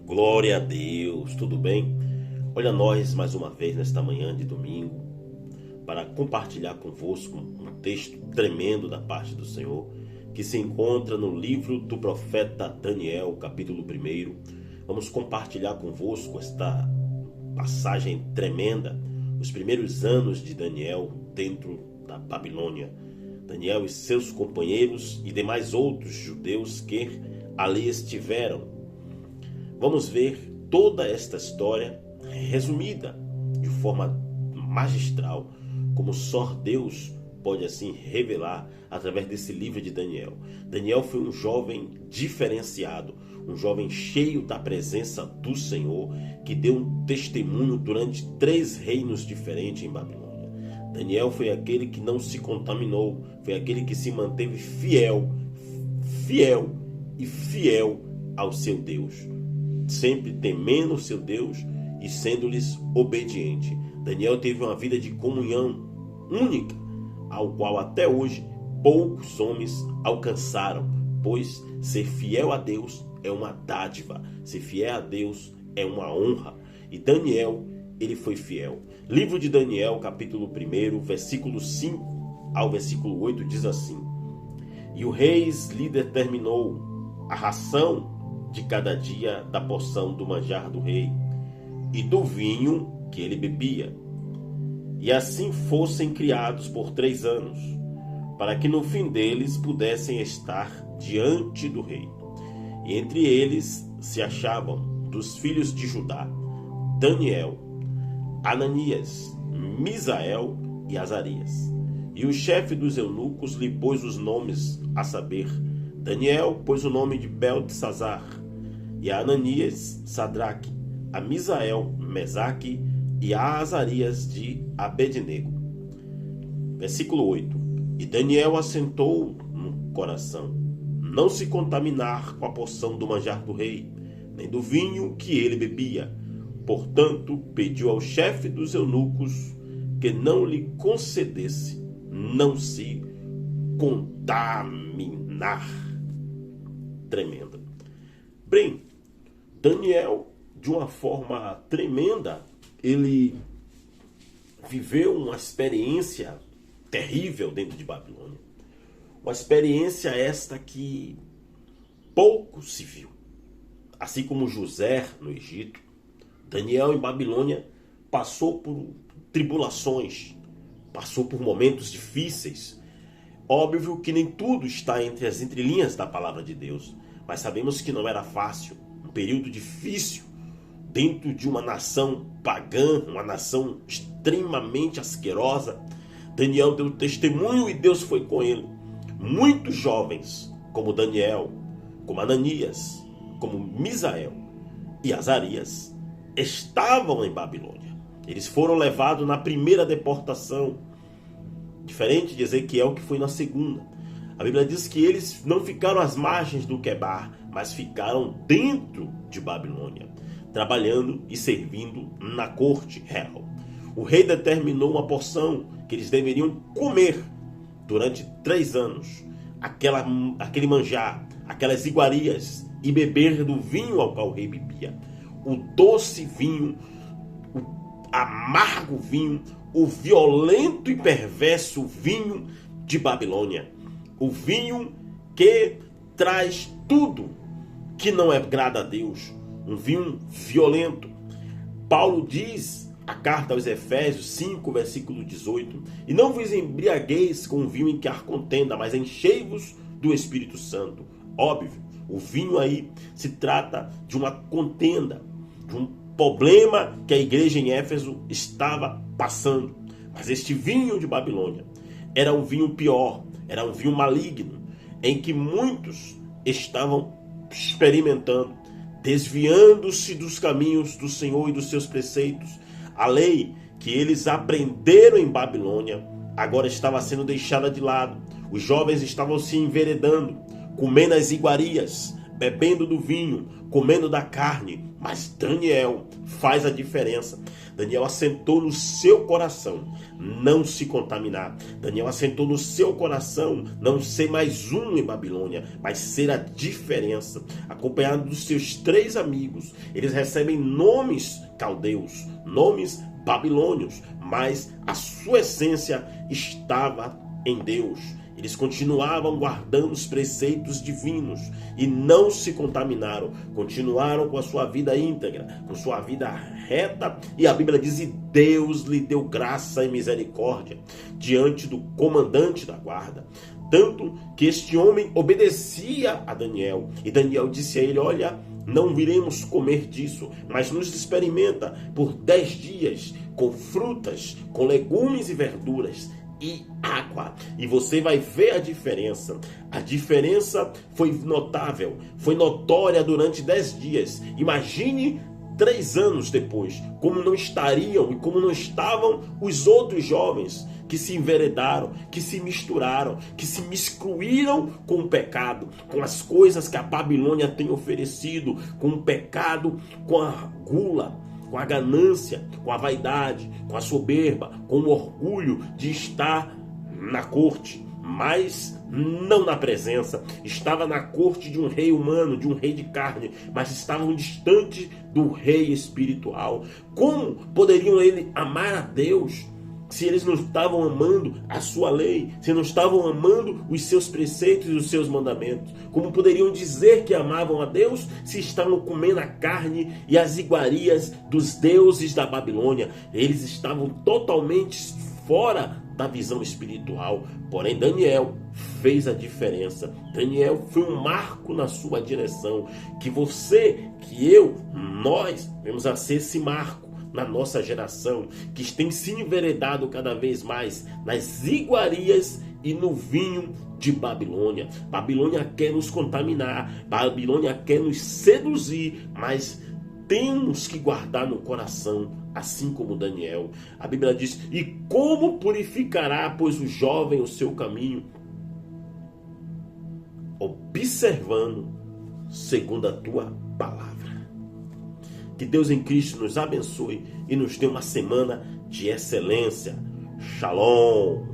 Glória a Deus, tudo bem? Olha nós mais uma vez nesta manhã de domingo para compartilhar convosco um texto tremendo da parte do Senhor que se encontra no livro do profeta Daniel, capítulo 1. Vamos compartilhar convosco esta passagem tremenda, os primeiros anos de Daniel dentro da Babilônia. Daniel e seus companheiros e demais outros judeus que ali estiveram. Vamos ver toda esta história resumida de forma magistral, como só Deus pode assim revelar através desse livro de Daniel. Daniel foi um jovem diferenciado, um jovem cheio da presença do Senhor, que deu um testemunho durante 3 reinos diferentes em Babilônia. Daniel foi aquele que não se contaminou, foi aquele que se manteve fiel ao seu Deus, sempre temendo o seu Deus e sendo-lhes obediente. Daniel teve uma vida de comunhão única, ao qual até hoje poucos homens alcançaram, pois ser fiel a Deus é uma dádiva, ser fiel a Deus é uma honra. E Daniel, ele foi fiel. Livro de Daniel, capítulo 1, versículo 5 ao versículo 8, diz assim: E o rei lhe determinou a ração de cada dia da porção do manjar do rei e do vinho que ele bebia, e assim fossem criados por 3 anos, para que no fim deles pudessem estar diante do rei. E entre eles se achavam dos filhos de Judá Daniel, Ananias, Misael e Azarias. E o chefe dos eunucos lhe pôs os nomes, a saber, Daniel pôs o nome de Beltesazar, e a Ananias, Sadraque, a Misael, Mesaque, e a Azarias de Abednego. Versículo 8. E Daniel assentou no coração não se contaminar com a porção do manjar do rei, nem do vinho que ele bebia. Portanto, pediu ao chefe dos eunucos que não lhe concedesse não se contaminar. Tremenda. Bem, Daniel, de uma forma tremenda, ele viveu uma experiência terrível dentro de Babilônia. Uma experiência esta que pouco se viu. Assim como José no Egito, Daniel em Babilônia passou por tribulações, passou por momentos difíceis. Óbvio que nem tudo está entre as entrelinhas da palavra de Deus, mas sabemos que não era fácil, um período difícil dentro de uma nação pagã, uma nação extremamente asquerosa. Daniel deu testemunho e Deus foi com ele. Muitos jovens, como Daniel, como Ananias, como Misael e Azarias, estavam em Babilônia. Eles foram levados na primeira deportação, diferente de Ezequiel, que foi na segunda. A Bíblia diz que eles não ficaram às margens do Quebar, mas ficaram dentro de Babilônia, trabalhando e servindo na corte real. O rei determinou uma porção que eles deveriam comer durante 3 anos, aquele manjar, aquelas iguarias, e beber do vinho ao qual o rei bebia. O doce vinho, o amargo vinho, o violento e perverso vinho de Babilônia. O vinho que traz tudo que não agrada a Deus. Um vinho violento. Paulo diz, a carta aos Efésios 5, versículo 18, E não vos embriagueis com o vinho em que há contenda, mas enchei-vos do Espírito Santo. Óbvio, o vinho aí se trata de uma contenda, de um problema que a igreja em Éfeso estava passando. Mas este vinho de Babilônia era um vinho pior, era um vinho maligno, em que muitos estavam experimentando, desviando-se dos caminhos do Senhor e dos seus preceitos. A lei que eles aprenderam em Babilônia agora estava sendo deixada de lado. Os jovens estavam se enveredando, comendo as iguarias, bebendo do vinho, comendo da carne, mas Daniel faz a diferença. Daniel assentou no seu coração não se contaminar. Daniel assentou no seu coração não ser mais um em Babilônia, mas ser a diferença. Acompanhado dos seus 3 amigos, eles recebem nomes caldeus, nomes babilônios, mas a sua essência estava em Deus. Eles continuavam guardando os preceitos divinos e não se contaminaram. Continuaram com a sua vida íntegra, com sua vida reta. E a Bíblia diz: e Deus lhe deu graça e misericórdia diante do comandante da guarda. Tanto que este homem obedecia a Daniel. E Daniel disse a ele: olha, não viremos comer disso, mas nos experimenta por 10 dias com frutas, com legumes e verduras e água, e você vai ver a diferença. A diferença foi notável, foi notória durante 10 dias. Imagine 3 anos depois, como não estariam e como não estavam os outros jovens que se enveredaram, que se misturaram, que se miscuíram com o pecado, com as coisas que a Babilônia tem oferecido, com o pecado, com a gula, com a ganância, com a vaidade, com a soberba, com o orgulho de estar na corte, mas não na presença. Estava na corte de um rei humano, de um rei de carne, mas estavam distante do rei espiritual. Como poderiam eles amar a Deus se eles não estavam amando a sua lei, se não estavam amando os seus preceitos e os seus mandamentos? Como poderiam dizer que amavam a Deus se estavam comendo a carne e as iguarias dos deuses da Babilônia? Eles estavam totalmente fora da visão espiritual. Porém, Daniel fez a diferença. Daniel foi um marco na sua direção. Que você, que eu, nós vamos a ser esse marco na nossa geração, que tem se enveredado cada vez mais nas iguarias e no vinho de Babilônia. Babilônia quer nos contaminar, Babilônia quer nos seduzir, mas temos que guardar no coração, assim como Daniel. A Bíblia diz: e como purificará, pois, o jovem o seu caminho? Observando segundo a tua palavra. Que Deus em Cristo nos abençoe e nos dê uma semana de excelência. Shalom.